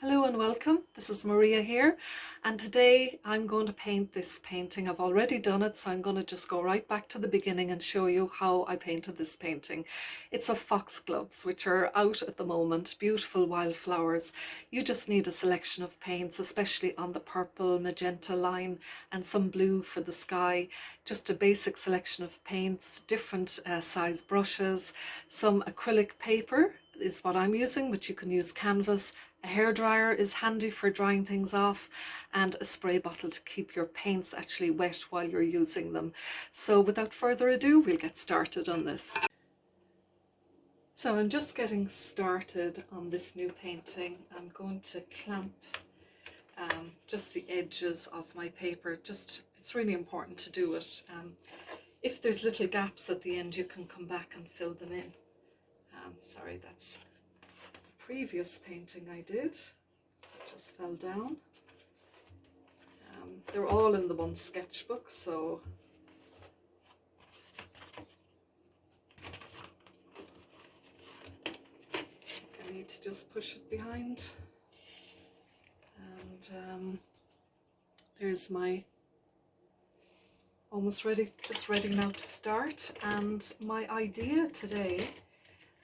Hello and welcome. This is Maria here, and today I'm going to paint this painting. I've already done it, so I'm going to just go right back to the beginning and show you how I painted this painting. It's of foxgloves, which are out at the moment, beautiful wildflowers. You just need a selection of paints, especially on the purple magenta line, and some blue for the sky. Just a basic selection of paints, different size brushes, some acrylic paper is what I'm using, but you can use canvas. A hairdryer is handy for drying things off, and a spray bottle to keep your paints actually wet while you're using them. So without further ado, we'll get started on this. So I'm just getting started on this new painting. I'm going to clamp just the edges of my paper. It's really important to do it. If there's little gaps at the end, you can come back and fill them in. Sorry, that's a previous painting I did. It just fell down. They're all in the one sketchbook, so I need to just push it behind. And there's my almost ready, just ready now to start. And my idea today,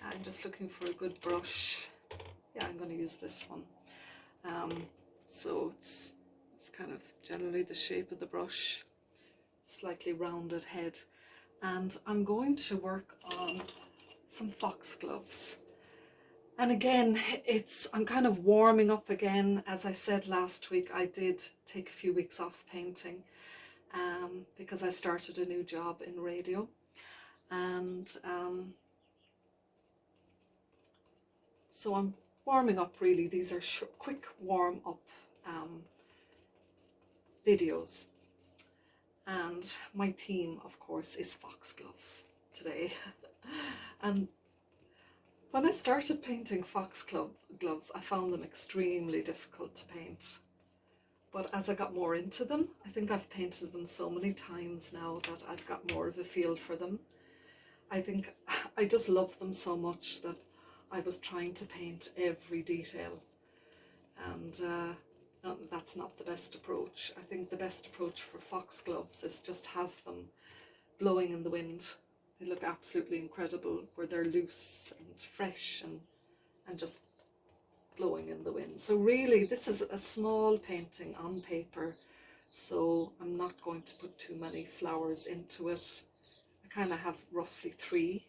I'm just looking for a good brush. Yeah, I'm going to use this one. So it's kind of generally the shape of the brush, slightly rounded head. And I'm going to work on some foxgloves. And again, I'm kind of warming up again. As I said last week, I did take a few weeks off painting because I started a new job in radio. And so I'm warming up really. These are quick warm up videos. And my theme, of course, is foxgloves today. And when I started painting foxgloves, I found them extremely difficult to paint. But as I got more into them, I think I've painted them so many times now that I've got more of a feel for them. I think I just love them so much that I was trying to paint every detail. And that's not the best approach. I think the best approach for foxgloves is just have them blowing in the wind. They look absolutely incredible where they're loose and fresh and just blowing in the wind. So really this is a small painting on paper, so I'm not going to put too many flowers into it. I kind of have roughly 3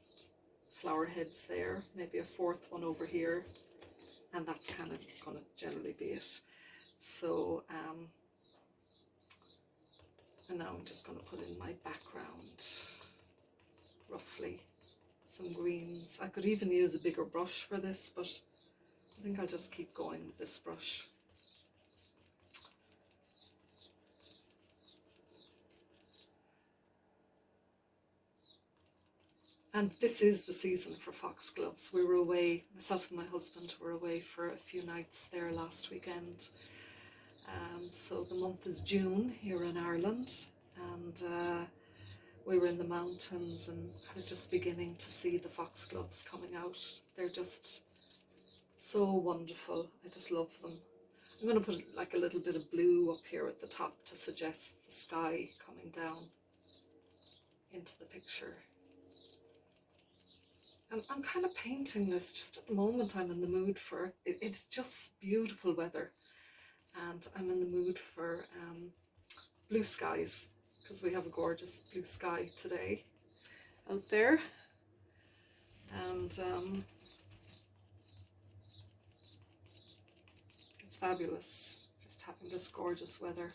flower heads there, maybe a 4th one over here, and that's kind of going to generally be it. So and now I'm just going to put in my background, roughly some greens. I could even use a bigger brush for this, but I think I'll just keep going with this brush. And this is the season for foxgloves. We were away, myself and my husband were away for a few nights there last weekend. So the month is June here in Ireland, and we were in the mountains, and I was just beginning to see the foxgloves coming out. They're just so wonderful. I just love them. I'm going to put like a little bit of blue up here at the top to suggest the sky coming down into the picture. And I'm kind of painting this just at the moment. I'm in the mood for it. It's just beautiful weather, and I'm in the mood for blue skies, because we have a gorgeous blue sky today out there. And it's fabulous just having this gorgeous weather.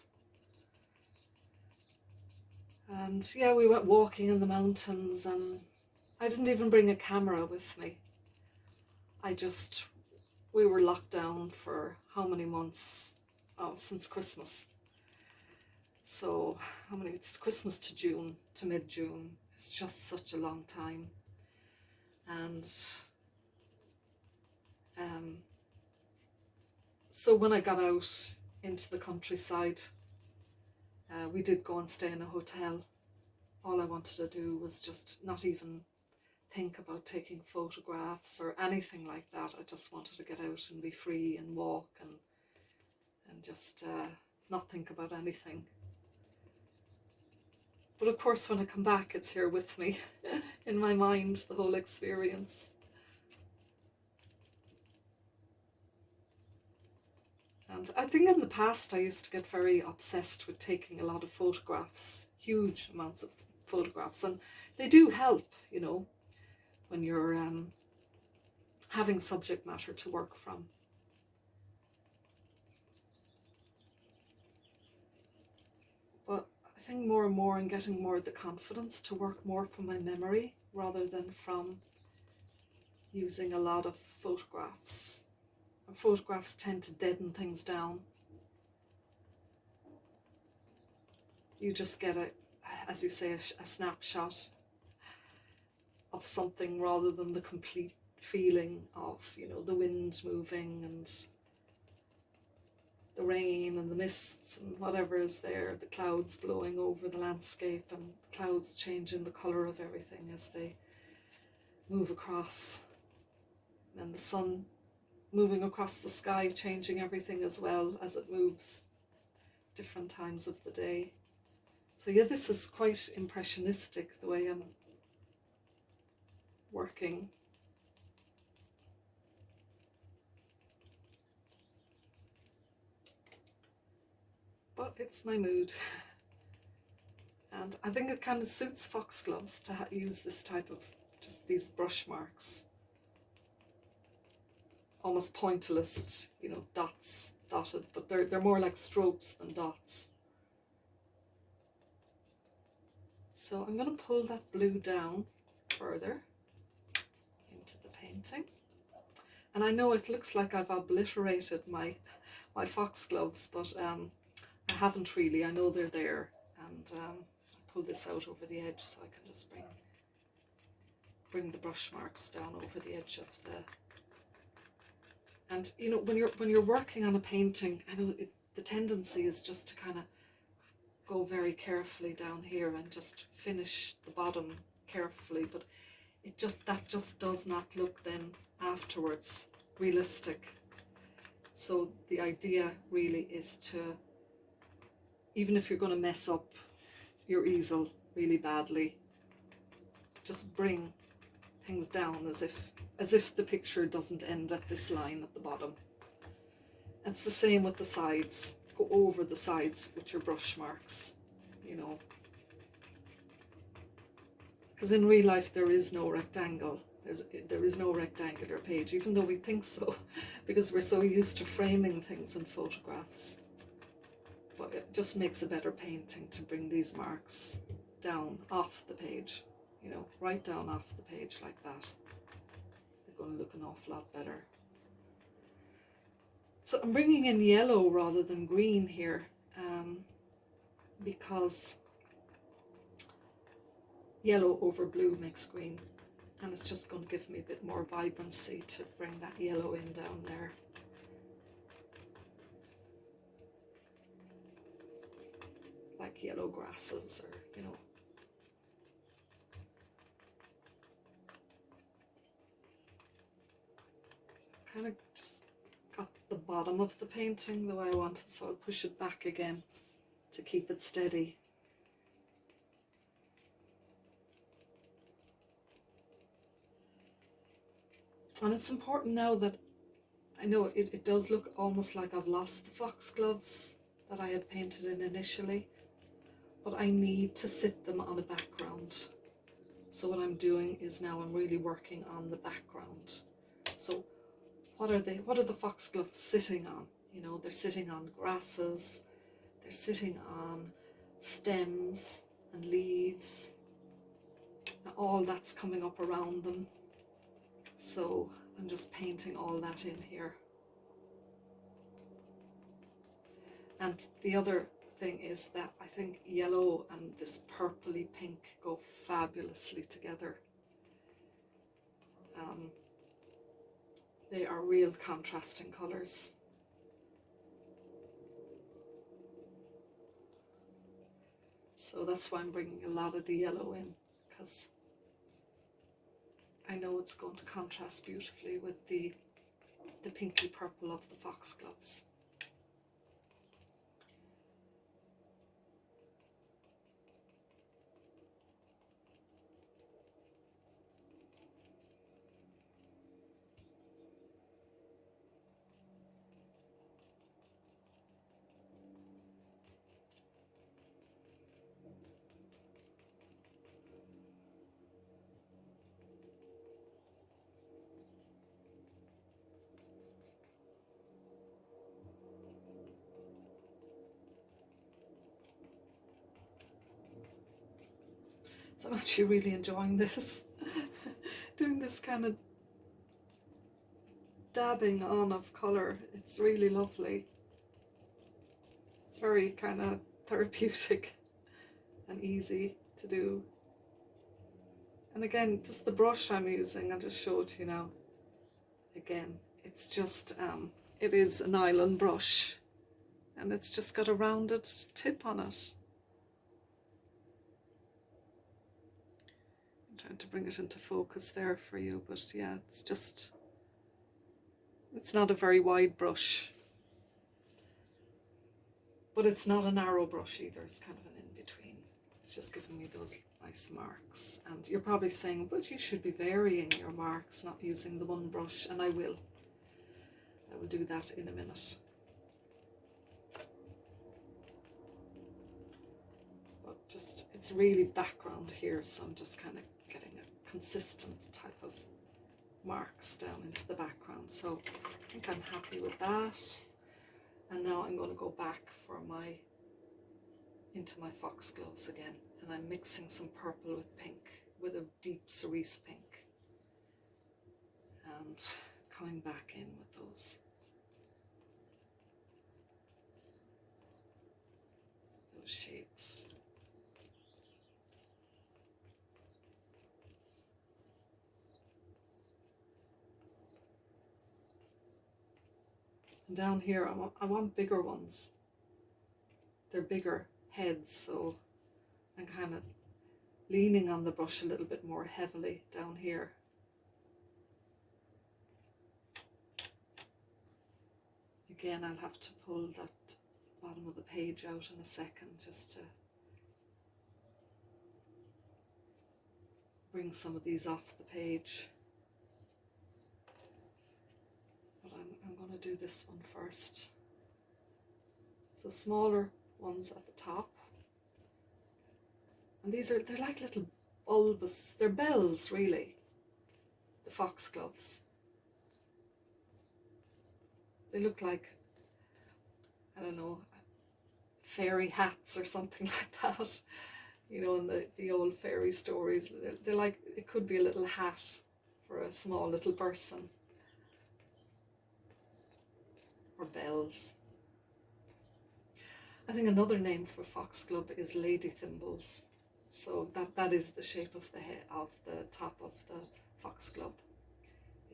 And yeah, we went walking in the mountains, and I didn't even bring a camera with me. We were locked down for how many months? Oh, since Christmas. So it's Christmas to June, to mid-June. It's just such a long time. And so when I got out into the countryside, we did go and stay in a hotel. All I wanted to do was just not even think about taking photographs or anything like that. I just wanted to get out and be free and walk and just not think about anything. But of course, when I come back, it's here with me in my mind, the whole experience. And I think in the past I used to get very obsessed with taking a lot of photographs, huge amounts of photographs, and they do help, you know, when you're having subject matter to work from. But I think more and more I'm getting more of the confidence to work more from my memory rather than from using a lot of photographs. And photographs tend to deaden things down. You just get as you say, a snapshot of something rather than the complete feeling of, you know, the wind moving and the rain and the mists and whatever is there, the clouds blowing over the landscape and the clouds changing the colour of everything as they move across, and the sun moving across the sky, changing everything as well as it moves different times of the day. So yeah, this is quite impressionistic, the way I'm working. But it's my mood. And I think it kind of suits Foxgloves to use this type of, just these brush marks. Almost pointillist, you know, dots, dotted, but they're more like strokes than dots. So I'm going to pull that blue down further into the painting. And I know it looks like I've obliterated my Foxgloves, but I haven't really. I know they're there, and I pull this out over the edge so I can just bring the brush marks down over the edge of the. And you know, when you're working on a painting, I know the tendency is just to kind of go very carefully down here and just finish the bottom carefully, but that just does not look then afterwards realistic. So the idea really is to, even if you're going to mess up your easel really badly, just bring things down as if the picture doesn't end at this line at the bottom. It's the same with the sides. Go over the sides with your brush marks, you know. Because in real life there is no rectangle. There is no rectangular page, even though we think so, because we're so used to framing things in photographs. But it just makes a better painting to bring these marks down off the page, you know, right down off the page like that. They're going to look an awful lot better. So I'm bringing in yellow rather than green here, because yellow over blue makes green, and it's just going to give me a bit more vibrancy to bring that yellow in down there. Like yellow grasses, or, you know. So kind of just got the bottom of the painting the way I wanted, so I'll push it back again to keep it steady. And it's important now that I know it does look almost like I've lost the foxgloves that I had painted in initially, but I need to sit them on a background. So what I'm doing is now I'm really working on the background. So what are the foxgloves sitting on? You know, they're sitting on grasses, they're sitting on stems and leaves, and all that's coming up around them. So I'm just painting all that in here. And the other thing is that I think yellow and this purpley pink go fabulously together. They are real contrasting colours. So that's why I'm bringing a lot of the yellow in, because I know it's going to contrast beautifully with the pinky purple of the Foxgloves. So I'm actually really enjoying this, doing this kind of dabbing on of colour. It's really lovely. It's very kind of therapeutic and easy to do. And again, just the brush I'm using, I'll just show it to you now. Again, it's just, it is a nylon brush and it's just got a rounded tip on it. I'm trying to bring it into focus there for you, but yeah, it's not a very wide brush. But it's not a narrow brush either, it's kind of an in-between. It's just giving me those nice marks. And you're probably saying, but you should be varying your marks, not using the one brush, and I will. I will do that in a minute. But just, it's really background here, so I'm just kind of getting a consistent type of marks down into the background. So I think I'm happy with that. And now I'm going to go back into my Foxgloves again, and I'm mixing some purple with pink, with a deep cerise pink, and coming back in with those shapes. And down here I want bigger ones. They're bigger heads, so I'm kind of leaning on the brush a little bit more heavily down here. Again, I'll have to pull that bottom of the page out in a second just to bring some of these off the page. But I'm going to do this one first. So smaller ones at the top. And they're like little bulbous, they're bells really, the Foxgloves. They look like, I don't know, fairy hats or something like that. You know, in the old fairy stories, they're like, it could be a little hat for a small little person. Or bells. I think another name for foxglove is lady thimbles. So that is the shape of the head of the top of the foxglove,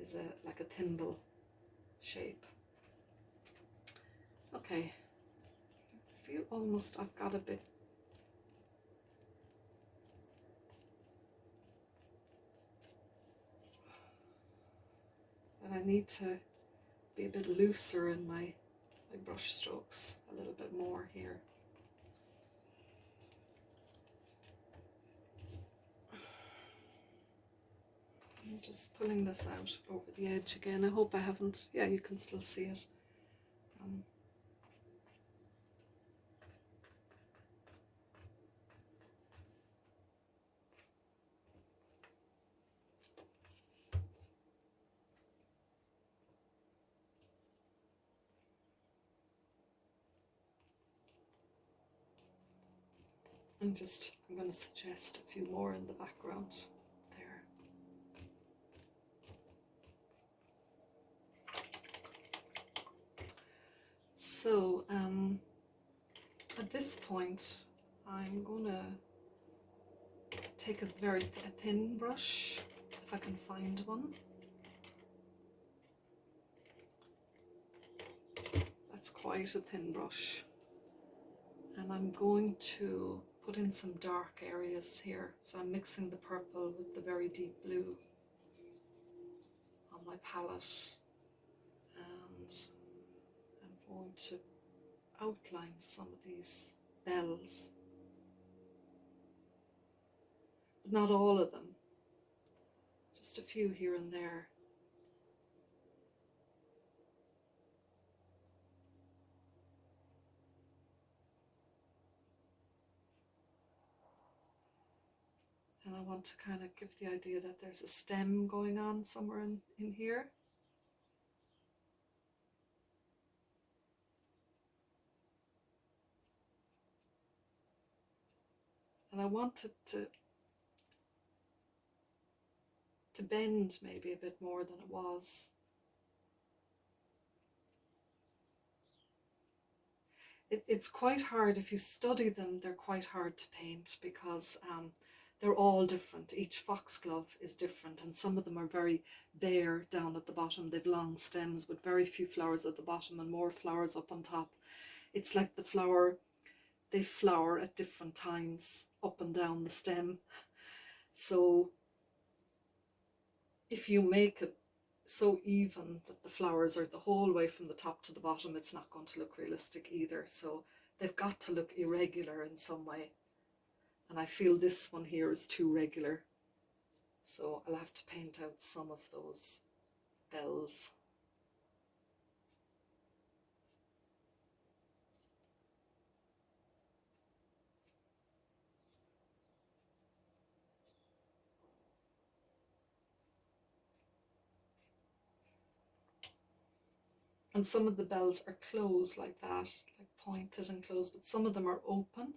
is like a thimble shape. Okay, I feel almost I've got a bit. And I need to be a bit looser in my brush strokes, a little bit more here. I'm just pulling this out over the edge again. I hope I haven't, yeah, you can still see it. I'm going to suggest a few more in the background there. So at this point I'm going to take a very thin brush, if I can find one. That's quite a thin brush. And I'm going to put in some dark areas here. So I'm mixing the purple with the very deep blue. my palette, and I'm going to outline some of these bells, but not all of them, just a few here and there. And I want to kind of give the idea that there's a stem going on somewhere in here. And I want it to bend maybe a bit more than it was. It's quite hard, if you study them, they're quite hard to paint because they're all different. Each foxglove is different, and some of them are very bare down at the bottom. They've long stems with very few flowers at the bottom and more flowers up on top. It's like they flower at different times up and down the stem. So if you make it so even that the flowers are the whole way from the top to the bottom, it's not going to look realistic either. So they've got to look irregular in some way. And I feel this one here is too regular. So I'll have to paint out some of those bells. And some of the bells are closed like that, like pointed and closed, but some of them are open.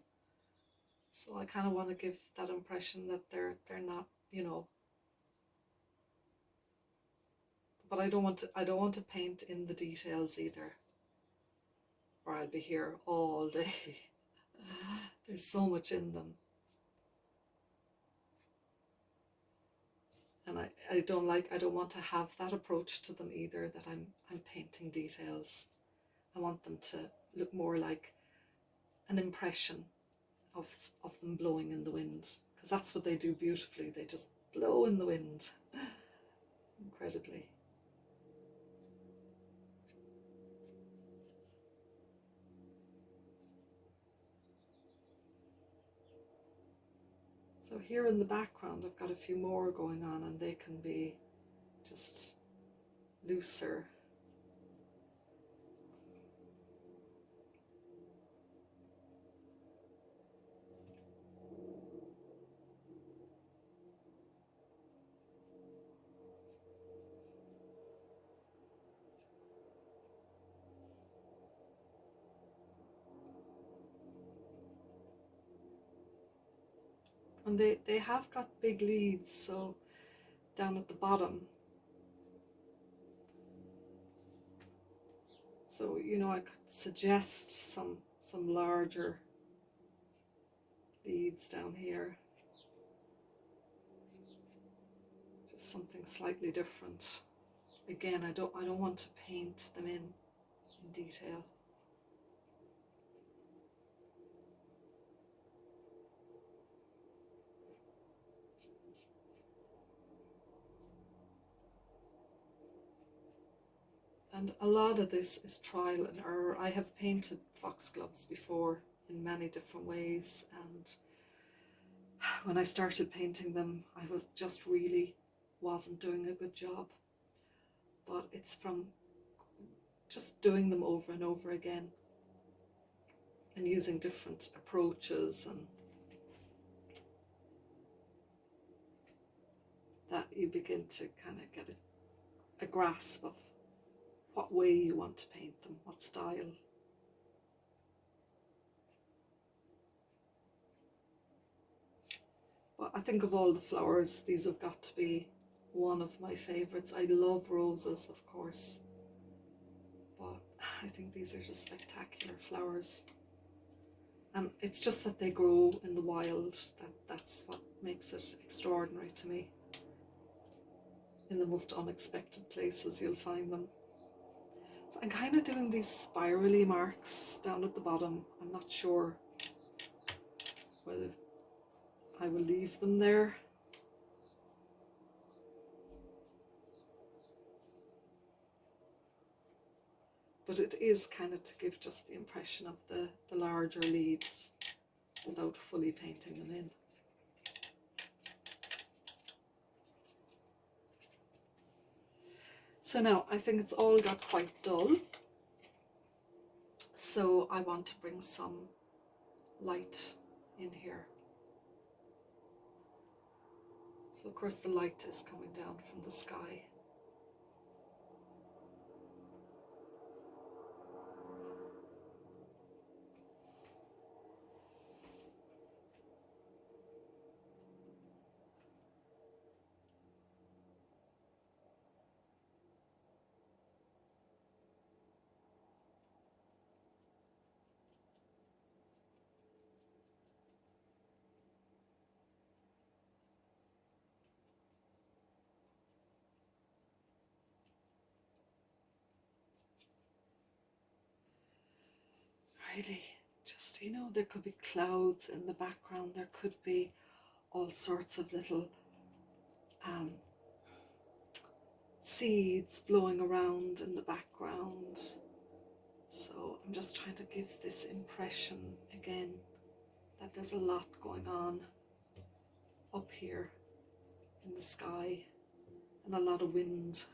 So I kind of want to give that impression that they're not, you know. But I don't want to paint in the details either, or I'll be here all day. There's so much in them. And I don't want to have that approach to them either, that I'm painting details. I want them to look more like an impression of them blowing in the wind, because that's what they do beautifully. They just blow in the wind incredibly. So here in the background I've got a few more going on, and they can be just looser. And they have got big leaves, so down at the bottom. So, you know, I could suggest some larger leaves down here. Just something slightly different. Again, I don't want to paint them in detail. And a lot of this is trial and error. I have painted foxgloves before in many different ways, and when I started painting them, I was just really wasn't doing a good job. But it's from just doing them over and over again and using different approaches, and that you begin to kind of get a grasp of what way you want to paint them, what style. But I think of all the flowers, these have got to be one of my favourites. I love roses, of course, but I think these are just spectacular flowers. And it's just that they grow in the wild, that's what makes it extraordinary to me. In the most unexpected places you'll find them. So I'm kind of doing these spirally marks down at the bottom. I'm not sure whether I will leave them there. but it is kind of to give just the impression of the larger leaves without fully painting them in. So now I think it's all got quite dull, so I want to bring some light in here. So of course the light is coming down from the sky. Really, just, you know, there could be clouds in the background, there could be all sorts of little seeds blowing around in the background. So I'm just trying to give this impression again that there's a lot going on up here in the sky and a lot of wind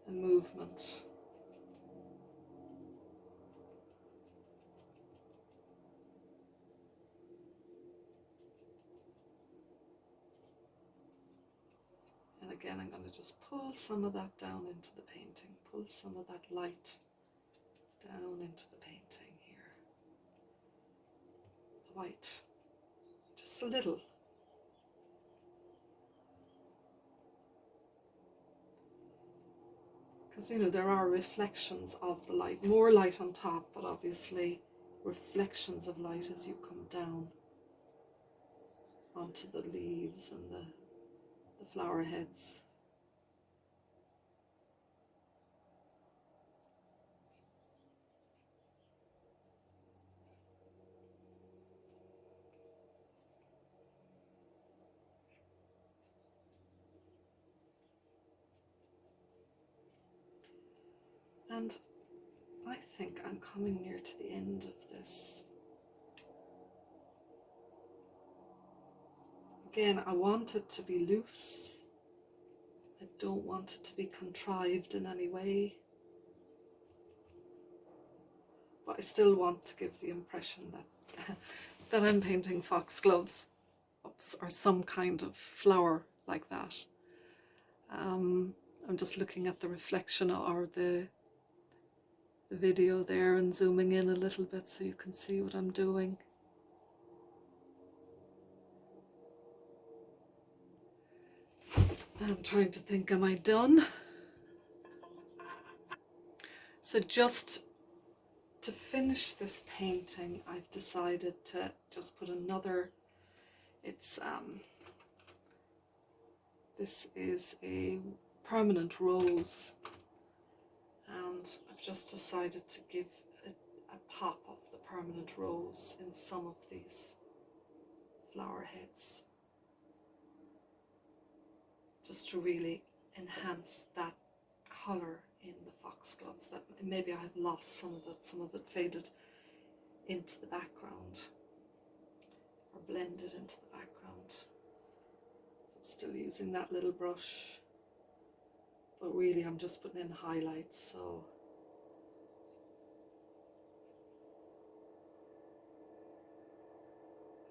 and movement. And again, I'm going to just pull some of that down into the painting, pull some of that light down into the painting here. The white, just a little. Because, you know, there are reflections of the light, more light on top, but obviously reflections of light as you come down onto the leaves and the flower heads. And I think I'm coming near to the end of this. Again, I want it to be loose. I don't want it to be contrived in any way. But I still want to give the impression that, that I'm painting foxgloves or some kind of flower like that. I'm just looking at the reflection or the video there and zooming in a little bit so you can see what I'm doing. I'm trying to think, am I done? So just to finish this painting, I've decided to just put another, this is a permanent rose, and I've just decided to give a pop of the permanent rose in some of these flower heads, just to really enhance that colour in the foxgloves. That maybe I have lost some of it faded into the background or blended into the background. So I'm still using that little brush, but really I'm just putting in highlights, so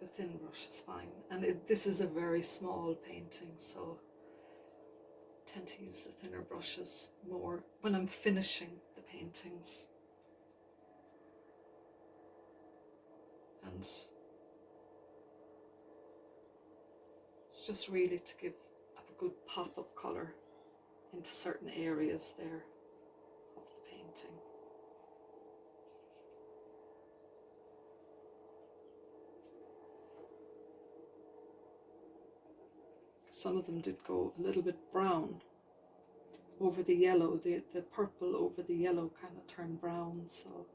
the thin brush is fine. And this is a very small painting, so I tend to use the thinner brushes more when I'm finishing the paintings. And it's just really to give a good pop of colour into certain areas there of the painting. Some of them did go a little bit brown over the yellow, the purple over the yellow kind of turned brown, so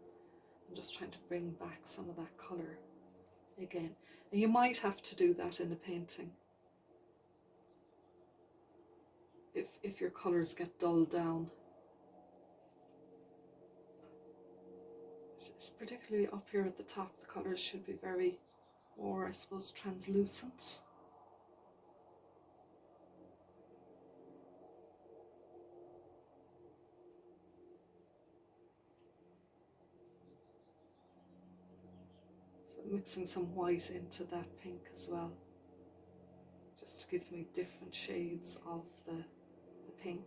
I'm just trying to bring back some of that colour again. And you might have to do that in a painting. if your colours get dulled down. It's particularly up here at the top, the colours should be very more, I suppose, translucent. So mixing some white into that pink as well, just to give me different shades of the pink.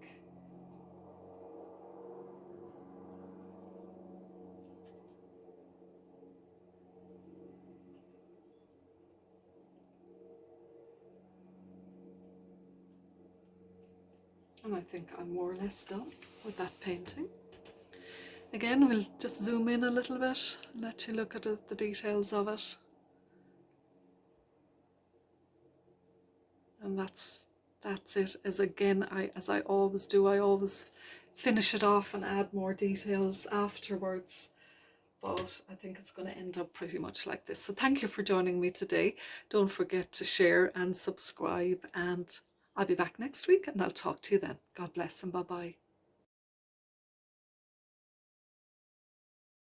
And I think I'm more or less done with that painting. Again, we'll just zoom in a little bit and let you look at the details of it. And that's it. As I always do, I always finish it off and add more details afterwards. But I think it's going to end up pretty much like this. So thank you for joining me today. Don't forget to share and subscribe, and I'll be back next week and I'll talk to you then. God bless and bye-bye.